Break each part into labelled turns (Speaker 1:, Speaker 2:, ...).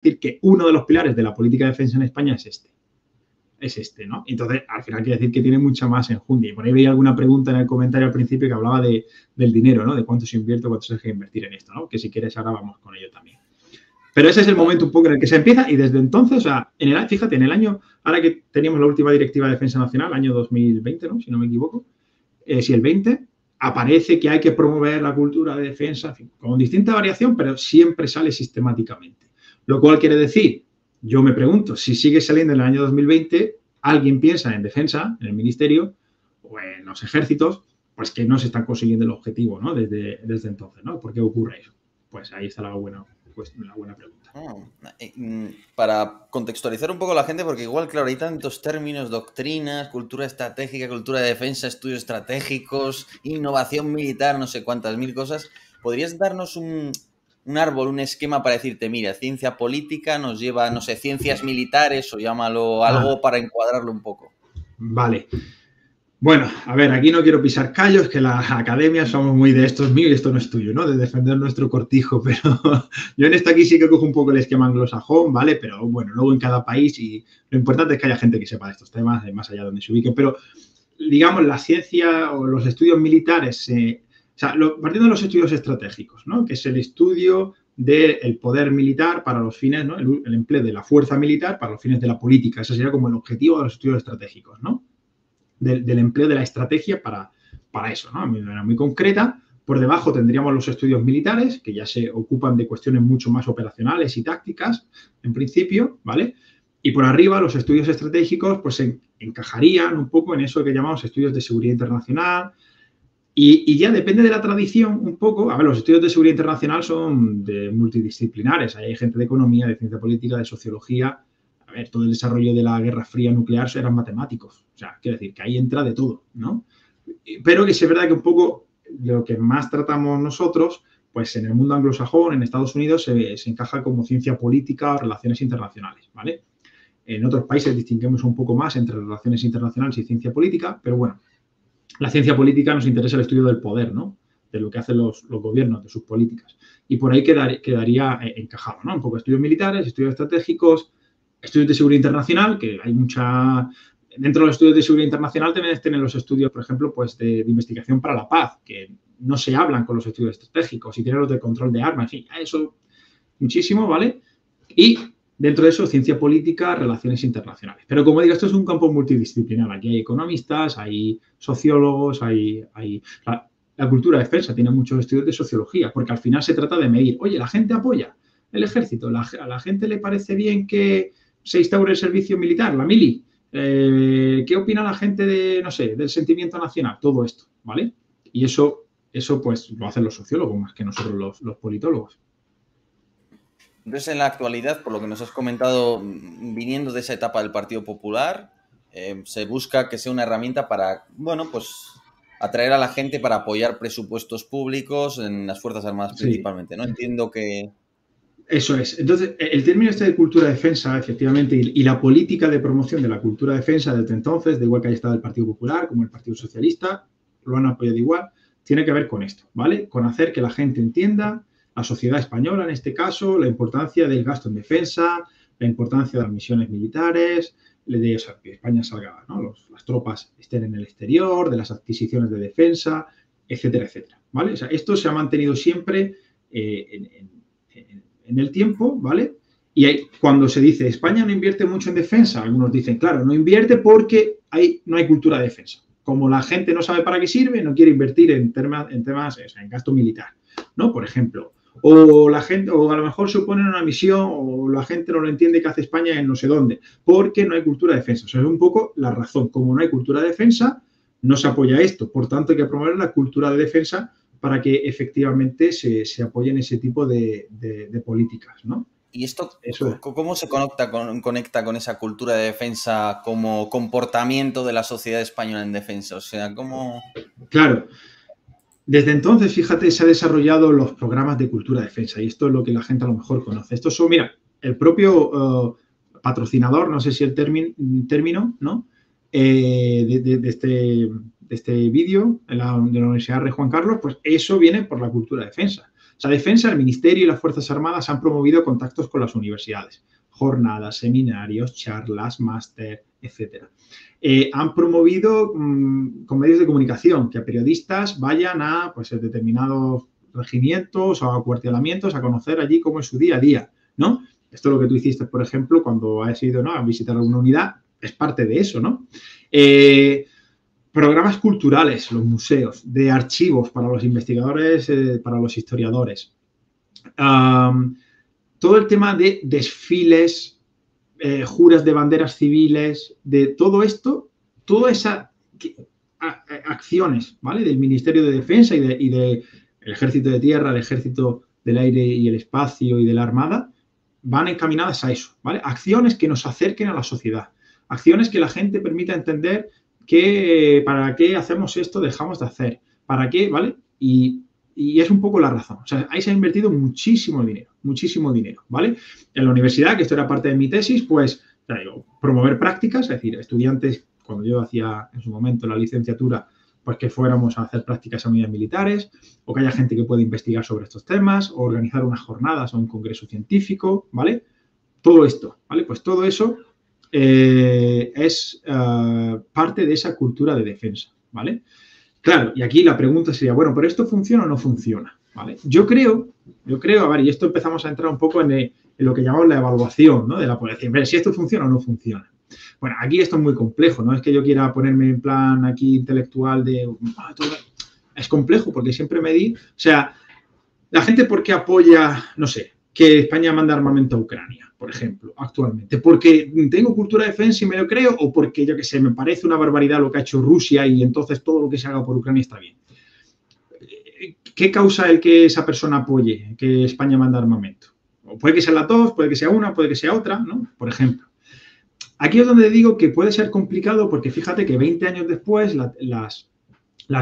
Speaker 1: decir que uno de los pilares de la política de defensa en España es este, ¿no? Entonces, al final quiere decir que tiene mucha más enjundia. Y por ahí veía alguna pregunta en el comentario al principio que hablaba del dinero, ¿no? De cuánto se invierte, cuánto se deja de invertir en esto, ¿no? Que si quieres ahora vamos con ello también. Pero ese es el momento un poco en el que se empieza y desde entonces, o sea, fíjate, en el año, ahora que teníamos la última directiva de defensa nacional, año 2020, ¿no? Si no me equivoco, si el 20, aparece que hay que promover la cultura de defensa, en fin, con distinta variación, pero siempre sale sistemáticamente. Lo cual quiere decir, yo me pregunto, si sigue saliendo en el año 2020, alguien piensa en defensa, en el ministerio o en los ejércitos, pues que no se está consiguiendo el objetivo, ¿no? Desde entonces, ¿no? ¿Por qué ocurre eso? Pues ahí está la buena pregunta.
Speaker 2: Para contextualizar un poco a la gente, porque igual, claro, hay tantos términos, doctrinas, cultura estratégica, cultura de defensa, estudios estratégicos, innovación militar, no sé cuántas mil cosas. ¿Podrías darnos un árbol, un esquema para decirte, mira, ciencia política nos lleva, no sé, ciencias militares o llámalo algo para encuadrarlo un poco?
Speaker 1: Vale. Bueno, a ver, aquí no quiero pisar callos, que la academia somos muy de esto es mío y esto no es tuyo, ¿no? De defender nuestro cortijo, pero yo en esto aquí sí que cojo un poco el esquema anglosajón, ¿vale? Pero bueno, luego en cada país y lo importante es que haya gente que sepa de estos temas, más allá de donde se ubique. Pero, digamos, la ciencia o los estudios militares, partiendo de los estudios estratégicos, ¿no? Que es el estudio del poder militar para los fines, ¿no? El empleo de la fuerza militar para los fines de la política. Ese sería como el objetivo de los estudios estratégicos, ¿no? Del empleo de la estrategia para eso, ¿no? De manera muy concreta. Por debajo tendríamos los estudios militares, que ya se ocupan de cuestiones mucho más operacionales y tácticas, en principio, ¿vale? Y por arriba los estudios estratégicos, pues encajarían un poco en eso que llamamos estudios de seguridad internacional. Y ya depende de la tradición un poco. A ver, los estudios de seguridad internacional son multidisciplinares. Hay gente de economía, de ciencia política, de sociología. A ver, todo el desarrollo de la Guerra Fría nuclear eran matemáticos. O sea, quiero decir que ahí entra de todo, ¿no? Pero que sí es verdad que un poco lo que más tratamos nosotros, pues en el mundo anglosajón, en Estados Unidos, se encaja como ciencia política o relaciones internacionales, ¿vale? En otros países distinguimos un poco más entre relaciones internacionales y ciencia política, pero bueno, la ciencia política nos interesa el estudio del poder, ¿no? De lo que hacen los gobiernos, de sus políticas. Y por ahí quedaría encajado, ¿no? Un poco estudios militares, estudios estratégicos, estudios de seguridad internacional, que hay mucha... Dentro de los estudios de seguridad internacional también tienen los estudios, por ejemplo, pues de investigación para la paz, que no se hablan con los estudios estratégicos, y tienen los de control de armas, en fin, eso muchísimo, ¿vale? Y dentro de eso, ciencia política, relaciones internacionales. Pero como digo, esto es un campo multidisciplinar. Aquí hay economistas, hay sociólogos, hay la cultura de defensa tiene muchos estudios de sociología, porque al final se trata de medir, oye, la gente apoya el ejército, a la gente le parece bien que se instaure el servicio militar, la mili. ¿Qué opina la gente de, no sé, del sentimiento nacional? Todo esto, ¿vale? Y eso pues lo hacen los sociólogos más que nosotros los politólogos.
Speaker 2: Entonces, en la actualidad, por lo que nos has comentado, viniendo de esa etapa del Partido Popular, se busca que sea una herramienta para, bueno, pues atraer a la gente para apoyar presupuestos públicos en las Fuerzas Armadas principalmente, ¿no? Entiendo que...
Speaker 1: Eso es. Entonces, el término este de cultura de defensa, efectivamente, y la política de promoción de la cultura de defensa desde entonces, de igual que haya estado el Partido Popular como el Partido Socialista, lo han apoyado igual, tiene que ver con esto, ¿vale? Con hacer que la gente entienda, la sociedad española en este caso, la importancia del gasto en defensa, la importancia de las misiones militares, de que España salga, ¿no? Las tropas estén en el exterior, de las adquisiciones de defensa, etcétera, etcétera, ¿vale? O sea, esto se ha mantenido siempre en el tiempo, ¿vale? Y cuando se dice España no invierte mucho en defensa, algunos dicen, claro, no invierte porque no hay cultura de defensa. Como la gente no sabe para qué sirve, no quiere invertir en temas, en gasto militar, ¿no? Por ejemplo. O la gente, o a lo mejor se oponen a una misión, o la gente no lo entiende que hace España en no sé dónde, porque no hay cultura de defensa. O sea, es un poco la razón. Como no hay cultura de defensa, no se apoya esto. Por tanto, hay que promover la cultura de defensa para que efectivamente se apoyen ese tipo de políticas, ¿no?
Speaker 2: ¿Y esto cómo se conecta con esa cultura de defensa como comportamiento de la sociedad española en defensa? O sea, ¿cómo...?
Speaker 1: Claro. Desde entonces, fíjate, se han desarrollado los programas de cultura de defensa y esto es lo que la gente a lo mejor conoce. Estos son, mira, el propio patrocinador, no sé si el término, ¿no? De este vídeo de la Universidad Rey Juan Carlos, pues eso viene por la cultura de defensa. O sea, Defensa, el Ministerio y las Fuerzas Armadas han promovido contactos con las universidades, jornadas, seminarios, charlas, máster, etcétera. Han promovido con medios de comunicación que periodistas vayan a pues, determinados regimientos o acuartelamientos a conocer allí cómo es su día a día, ¿no? Esto es lo que tú hiciste, por ejemplo, cuando has ido, ¿no?, a visitar alguna unidad, es parte de eso, ¿no? Programas culturales, los museos, de archivos para los investigadores, para los historiadores. Todo el tema de desfiles, juras de banderas civiles, de todo esto, todas esas acciones, ¿vale?, del Ministerio de Defensa y del Ejército de Tierra, el Ejército del Aire y el Espacio y de la Armada, van encaminadas a eso, ¿vale? Acciones que nos acerquen a la sociedad, acciones que la gente permita entender que para qué hacemos esto, dejamos de hacer, para qué, ¿vale? Y es un poco la razón. O sea, ahí se ha invertido muchísimo dinero, ¿vale? En la universidad, que esto era parte de mi tesis, pues, promover prácticas, es decir, estudiantes, cuando yo hacía en su momento la licenciatura, pues que fuéramos a hacer prácticas en unidades militares, o que haya gente que pueda investigar sobre estos temas, o organizar unas jornadas o un congreso científico, ¿vale? Todo esto, ¿vale? Pues todo eso es parte de esa cultura de defensa, ¿vale? Claro, y aquí la pregunta sería, bueno, ¿pero esto funciona o no funciona? ¿Vale? Yo creo, a ver, y esto empezamos a entrar un poco en lo que llamamos la evaluación, ¿no?, de la policía, ver si esto funciona o no funciona. Bueno, aquí esto es muy complejo, no es que yo quiera ponerme en plan aquí intelectual de... Es complejo porque siempre o sea, la gente ¿por qué apoya, no sé, que España manda armamento a Ucrania, por ejemplo, actualmente? ¿Porque tengo cultura de defensa y me lo creo o porque, yo qué sé, me parece una barbaridad lo que ha hecho Rusia y entonces todo lo que se haga por Ucrania está bien? ¿Qué causa el que esa persona apoye que España manda armamento? O puede que sea las dos, puede que sea una, puede que sea otra, ¿no? Por ejemplo. Aquí es donde digo que puede ser complicado porque fíjate que 20 años después las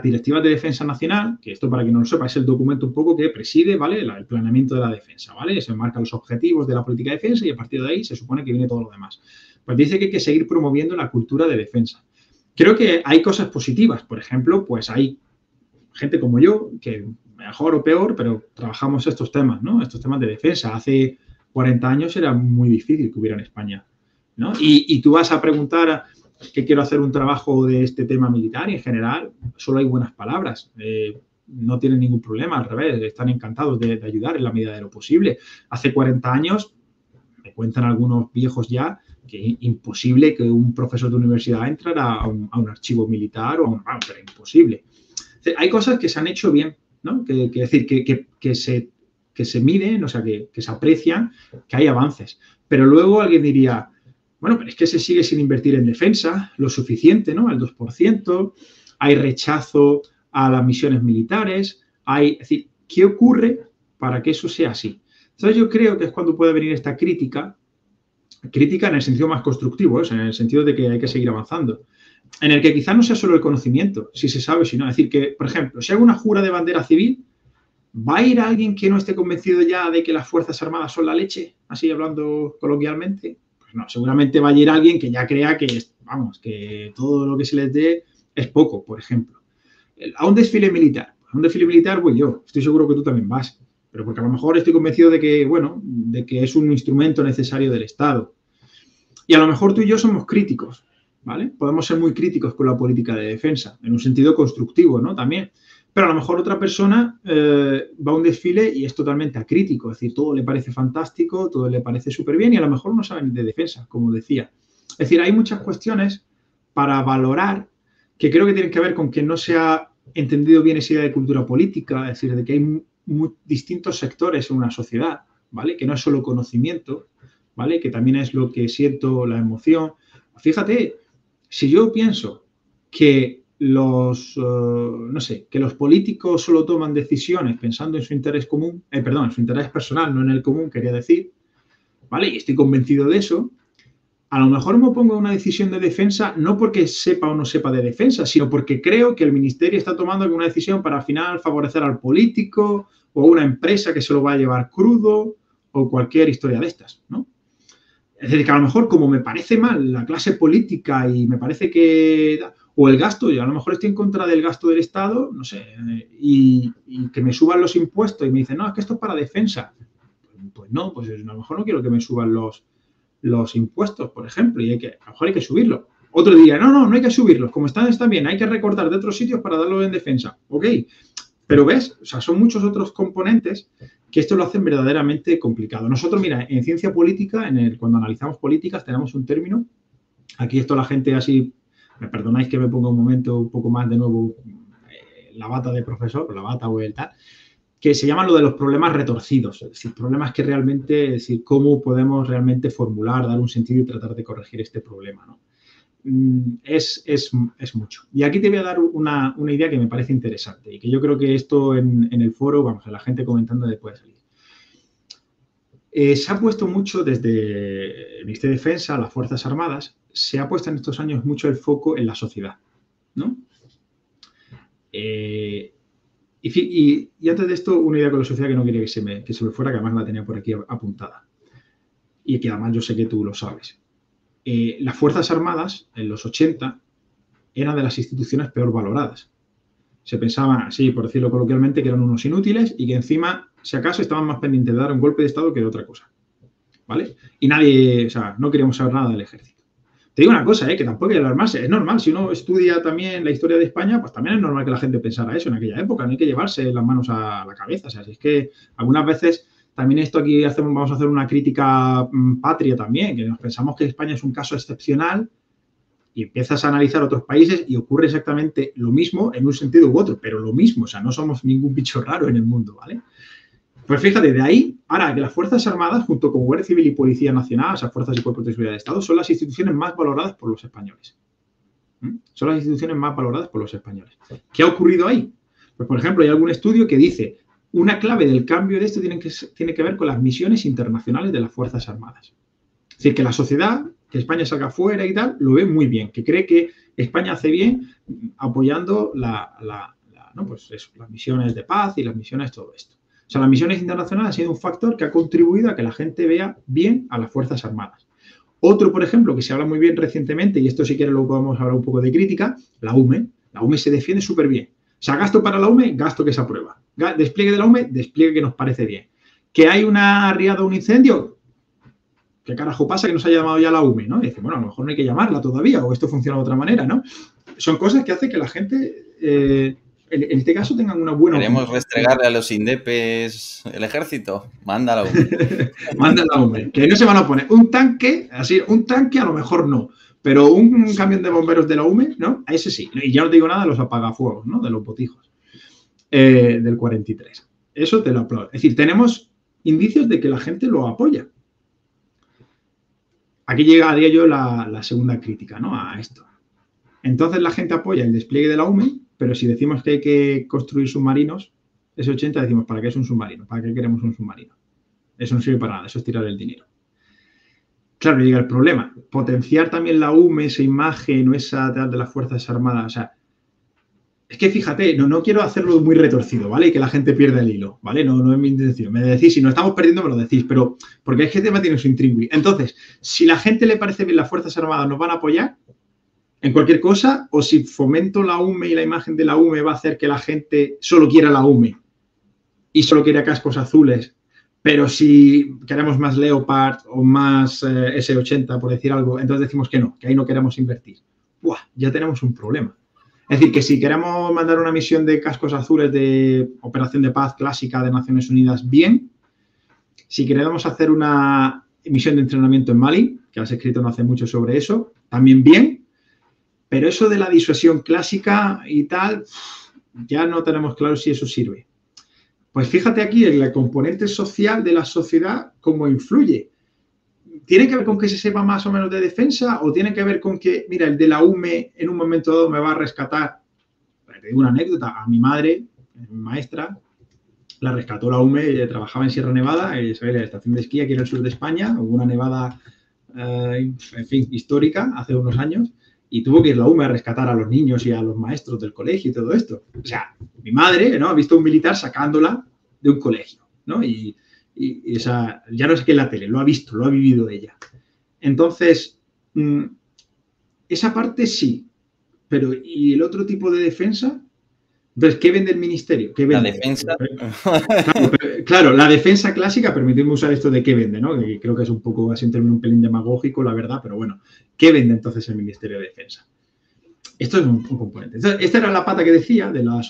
Speaker 1: directivas de defensa nacional, que esto para quien no lo sepa es el documento un poco que preside, ¿vale?, el planeamiento de la defensa, ¿vale? Se marcan los objetivos de la política de defensa y a partir de ahí se supone que viene todo lo demás. Pues dice que hay que seguir promoviendo la cultura de defensa. Creo que hay cosas positivas. Por ejemplo, pues hay gente como yo, que mejor o peor, pero trabajamos estos temas, ¿no? Estos temas de defensa. Hace 40 años era muy difícil que hubiera en España, ¿no? Y tú vas a preguntar que quiero hacer un trabajo de este tema militar y en general solo hay buenas palabras. No tienen ningún problema, al revés, están encantados de ayudar en la medida de lo posible. Hace 40 años, me cuentan algunos viejos ya, que es imposible que un profesor de universidad entrara a un archivo militar pero imposible. Hay cosas que se han hecho bien, ¿no? Que decir, que se miden, o sea, que se aprecian, que hay avances. Pero luego alguien diría, bueno, pero es que se sigue sin invertir en defensa lo suficiente, ¿no? El 2%, hay rechazo a las misiones militares, es decir, ¿qué ocurre para que eso sea así? Entonces yo creo que es cuando puede venir esta crítica en el sentido más constructivo, ¿eh? En el sentido de que hay que seguir avanzando, en el que quizás no sea solo el conocimiento, si se sabe, si no. Es decir, que, por ejemplo, si hago una jura de bandera civil, ¿va a ir alguien que no esté convencido ya de que las Fuerzas Armadas son la leche? Así hablando coloquialmente. No, seguramente va a ir alguien que ya crea que, vamos, que todo lo que se les dé es poco, por ejemplo. A un desfile militar. A un desfile militar voy yo. Estoy seguro que tú también vas. Pero porque a lo mejor estoy convencido de que, bueno, de que es un instrumento necesario del Estado. Y a lo mejor tú y yo somos críticos, ¿vale? Podemos ser muy críticos con la política de defensa, en un sentido constructivo, ¿no? También. Pero a lo mejor otra persona va a un desfile y es totalmente acrítico, es decir, todo le parece fantástico, todo le parece súper bien y a lo mejor no saben de defensa, como decía. Es decir, hay muchas cuestiones para valorar que creo que tienen que ver con que no se ha entendido bien esa idea de cultura política, es decir, de que hay distintos sectores en una sociedad, ¿vale? Que no es solo conocimiento, ¿vale? Que también es lo que siento, la emoción. Fíjate, si yo pienso que que los políticos solo toman decisiones pensando en su interés común, en su interés personal, no en el común, quería decir, ¿vale? Y estoy convencido de eso, a lo mejor me opongo a una decisión de defensa no porque sepa o no sepa de defensa, sino porque creo que el ministerio está tomando alguna decisión para al final favorecer al político o a una empresa que se lo va a llevar crudo o cualquier historia de estas, ¿no? Es decir, que a lo mejor como me parece mal la clase política y me parece que... O el gasto, yo a lo mejor estoy en contra del gasto del Estado, no sé, y que me suban los impuestos y me dicen, no, es que esto es para defensa. Pues no, pues a lo mejor no quiero que me suban los impuestos, por ejemplo, y a lo mejor hay que subirlo. Otro día, no hay que subirlos, como están bien, hay que recortar de otros sitios para darlo en defensa. Ok, pero ves, o sea, son muchos otros componentes que esto lo hacen verdaderamente complicado. Nosotros, mira, en ciencia política, cuando analizamos políticas, tenemos un término, aquí esto la gente así, me perdonáis que me ponga un momento un poco más de nuevo la bata de profesor, la bata o el tal, que se llama lo de los problemas retorcidos, es decir, problemas que realmente, es decir, cómo podemos realmente formular, dar un sentido y tratar de corregir este problema, ¿no? Es mucho. Y aquí te voy a dar una idea que me parece interesante y que yo creo que esto en el foro, vamos, a la gente comentando puede salir. Se ha puesto mucho desde el Ministerio de Defensa, las Fuerzas Armadas, se ha puesto en estos años mucho el foco en la sociedad, ¿no? Y antes de esto, una idea con la sociedad que no quería que se me fuera, que además la tenía por aquí apuntada. Y que además yo sé que tú lo sabes. Las Fuerzas Armadas, en los 80, eran de las instituciones peor valoradas. Se pensaba, así por decirlo coloquialmente, que eran unos inútiles y que encima, si acaso, estaban más pendientes de dar un golpe de Estado que de otra cosa. ¿Vale? Y nadie, o sea, no queríamos saber nada del ejército. Te digo una cosa, que tampoco hay que alarmarse. Es normal, si uno estudia también la historia de España, pues también es normal que la gente pensara eso en aquella época. No hay que llevarse las manos a la cabeza. O sea, si es que algunas veces también esto aquí vamos a hacer una crítica patria también, que nos pensamos que España es un caso excepcional y empiezas a analizar otros países y ocurre exactamente lo mismo en un sentido u otro, pero lo mismo. O sea, no somos ningún bicho raro en el mundo, ¿vale? Pues fíjate, de ahí, ahora que las Fuerzas Armadas, junto con Guardia Civil y Policía Nacional, esas fuerzas y cuerpos de seguridad de Estado, son las instituciones más valoradas por los españoles. Son las instituciones más valoradas por los españoles. ¿Qué ha ocurrido ahí? Pues, por ejemplo, hay algún estudio que dice una clave del cambio de esto tiene que ver con las misiones internacionales de las Fuerzas Armadas. Es decir, que la sociedad, que España salga fuera y tal, lo ve muy bien, que cree que España hace bien apoyando pues eso, las misiones de paz y las misiones, todo esto. O sea, las misiones internacionales han sido un factor que ha contribuido a que la gente vea bien a las Fuerzas Armadas. Otro, por ejemplo, que se habla muy bien recientemente, y esto si quieres luego podemos hablar un poco de crítica, la UME. La UME se defiende súper bien. O sea, gasto para la UME, gasto que se aprueba. Despliegue de la UME, despliegue que nos parece bien. ¿Que hay una riada o un incendio? ¿Qué carajo pasa que no se haya llamado ya la UME, ¿no? Y dice, bueno, a lo mejor no hay que llamarla todavía, o esto funciona de otra manera, ¿no? Son cosas que hacen que la gente... en este caso tengan una buena
Speaker 2: Queremos
Speaker 1: opinión.
Speaker 2: restregarle a los indepes el ejército. Manda la UME.
Speaker 1: Manda la UME. Que no se van a poner un tanque, así, un tanque a lo mejor no, pero un camión de bomberos de la UME, ¿no? A ese sí. Y ya no te digo nada de los apagafuegos, ¿no? De los botijos del 43. Eso te lo aplaudo. Es decir, tenemos indicios de que la gente lo apoya. Aquí llegaría yo la segunda crítica, ¿no? A esto. Entonces la gente apoya el despliegue de la UME, pero si decimos que hay que construir submarinos, ese 80 decimos, ¿para qué es un submarino? ¿Para qué queremos un submarino? Eso no sirve para nada, eso es tirar el dinero. Claro, llega el problema. Potenciar también la UME, esa imagen o esa de las Fuerzas Armadas, o sea, es que fíjate, no quiero hacerlo muy retorcido, ¿vale? Y que la gente pierda el hilo, ¿vale? No es mi intención. Me decís, si nos estamos perdiendo, me lo decís, pero porque es que el tema tiene su intríngulis. Entonces, si la gente le parece bien las Fuerzas Armadas, ¿nos van a apoyar en cualquier cosa? O si fomento la UME y la imagen de la UME va a hacer que la gente solo quiera la UME y solo quiera cascos azules, pero si queremos más Leopard o más S80, por decir algo, entonces decimos que no, que ahí no queremos invertir. ¡Buah! Ya tenemos un problema. Es decir, que si queremos mandar una misión de cascos azules de operación de paz clásica de Naciones Unidas, bien. Si queremos hacer una misión de entrenamiento en Mali, que has escrito no hace mucho sobre eso, también bien. Pero eso de la disuasión clásica y tal, ya no tenemos claro si eso sirve. Pues fíjate aquí en el componente social de la sociedad, cómo influye. ¿Tiene que ver con que se sepa más o menos de defensa o tiene que ver con que, mira, el de la UME en un momento dado me va a rescatar? Te digo una anécdota. A mi madre, mi maestra, la rescató la UME, ella trabajaba en Sierra Nevada, en la estación de esquí aquí en el sur de España, hubo una nevada, en fin, histórica hace unos años, y tuvo que ir la UME a rescatar a los niños y a los maestros del colegio y todo esto. O sea, mi madre, ¿no?, ha visto a un militar sacándola de un colegio, ¿no? Y esa, ya no es que en la tele, lo ha visto, lo ha vivido ella. Entonces, esa parte sí, Pero, ¿y el otro tipo de defensa? Entonces, ¿qué vende el ministerio? ¿Qué vende?
Speaker 2: La defensa.
Speaker 1: Claro, la defensa clásica, permitidme usar esto de qué vende, ¿no? Que creo que es un poco, así en términos un pelín demagógico, la verdad, pero bueno, ¿qué vende entonces el Ministerio de Defensa? Esto es un componente. Entonces, esta era la pata que decía de la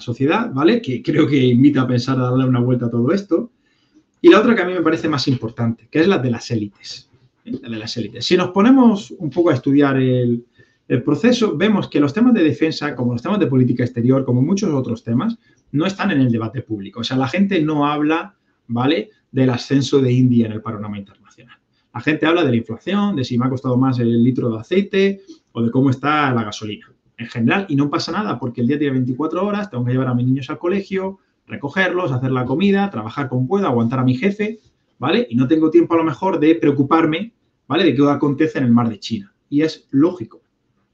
Speaker 1: sociedad, ¿vale? Que creo que invita a pensar, a darle una vuelta a todo esto. Y la otra que a mí me parece más importante, que es la de las élites. La de las élites. Si nos ponemos un poco a estudiar el proceso, vemos que los temas de defensa, como los temas de política exterior, como muchos otros temas, no están en el debate público. O sea, la gente no habla, ¿vale?, del ascenso de India en el panorama internacional. La gente habla de la inflación, de si me ha costado más el litro de aceite o de cómo está la gasolina. En general, y no pasa nada porque el día tiene 24 horas, tengo que llevar a mis niños al colegio, recogerlos, hacer la comida, trabajar como pueda, aguantar a mi jefe, ¿vale? Y no tengo tiempo a lo mejor de preocuparme, ¿vale?, de qué acontece en el mar de China. Y es lógico,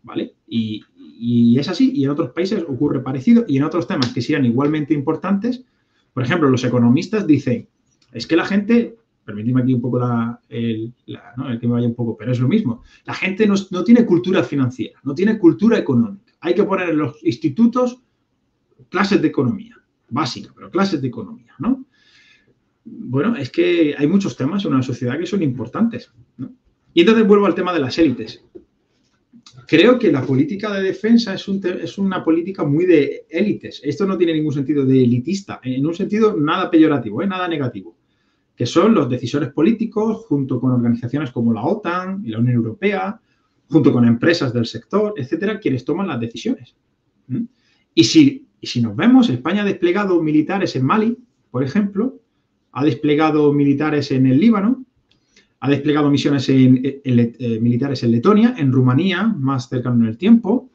Speaker 1: ¿vale? Y es así, y en otros países ocurre parecido, y en otros temas que sean igualmente importantes, por ejemplo, los economistas dicen, es que la gente, permitidme aquí un poco ¿no?, el que me vaya un poco, pero es lo mismo, la gente no tiene cultura financiera, no tiene cultura económica. Hay que poner en los institutos clases de economía, básica, pero clases de economía, ¿no? Bueno, es que hay muchos temas en una sociedad que son importantes, ¿no? Y entonces vuelvo al tema de las élites. Creo que la política de defensa es una política muy de élites. Esto no tiene ningún sentido de elitista, en un sentido nada peyorativo, nada negativo, que son los decisores políticos junto con organizaciones como la OTAN y la Unión Europea, junto con empresas del sector, etcétera, quienes toman las decisiones. Y si nos vemos, España ha desplegado militares en Mali, por ejemplo, ha desplegado militares en el Líbano, ha desplegado misiones militares en Letonia, en Rumanía, más cercano en el tiempo,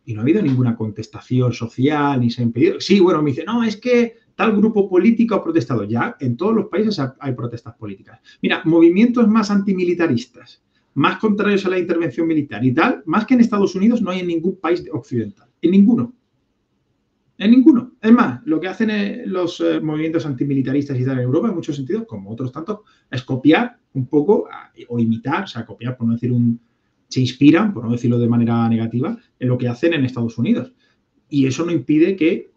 Speaker 1: y no ha habido ninguna contestación social, ni se ha impedido. Sí, bueno, me dice, no, es que tal grupo político ha protestado. Ya, en todos los países hay protestas políticas. Mira, movimientos más antimilitaristas, más contrarios a la intervención militar y tal, más que en Estados Unidos, no hay en ningún país occidental. En ninguno. En ninguno. Es más, lo que hacen los movimientos antimilitaristas y tal en Europa, en muchos sentidos, como otros tantos, es copiar un poco o imitar, o sea, copiar, por no decir se inspiran, por no decirlo de manera negativa, en lo que hacen en Estados Unidos. Y eso no impide que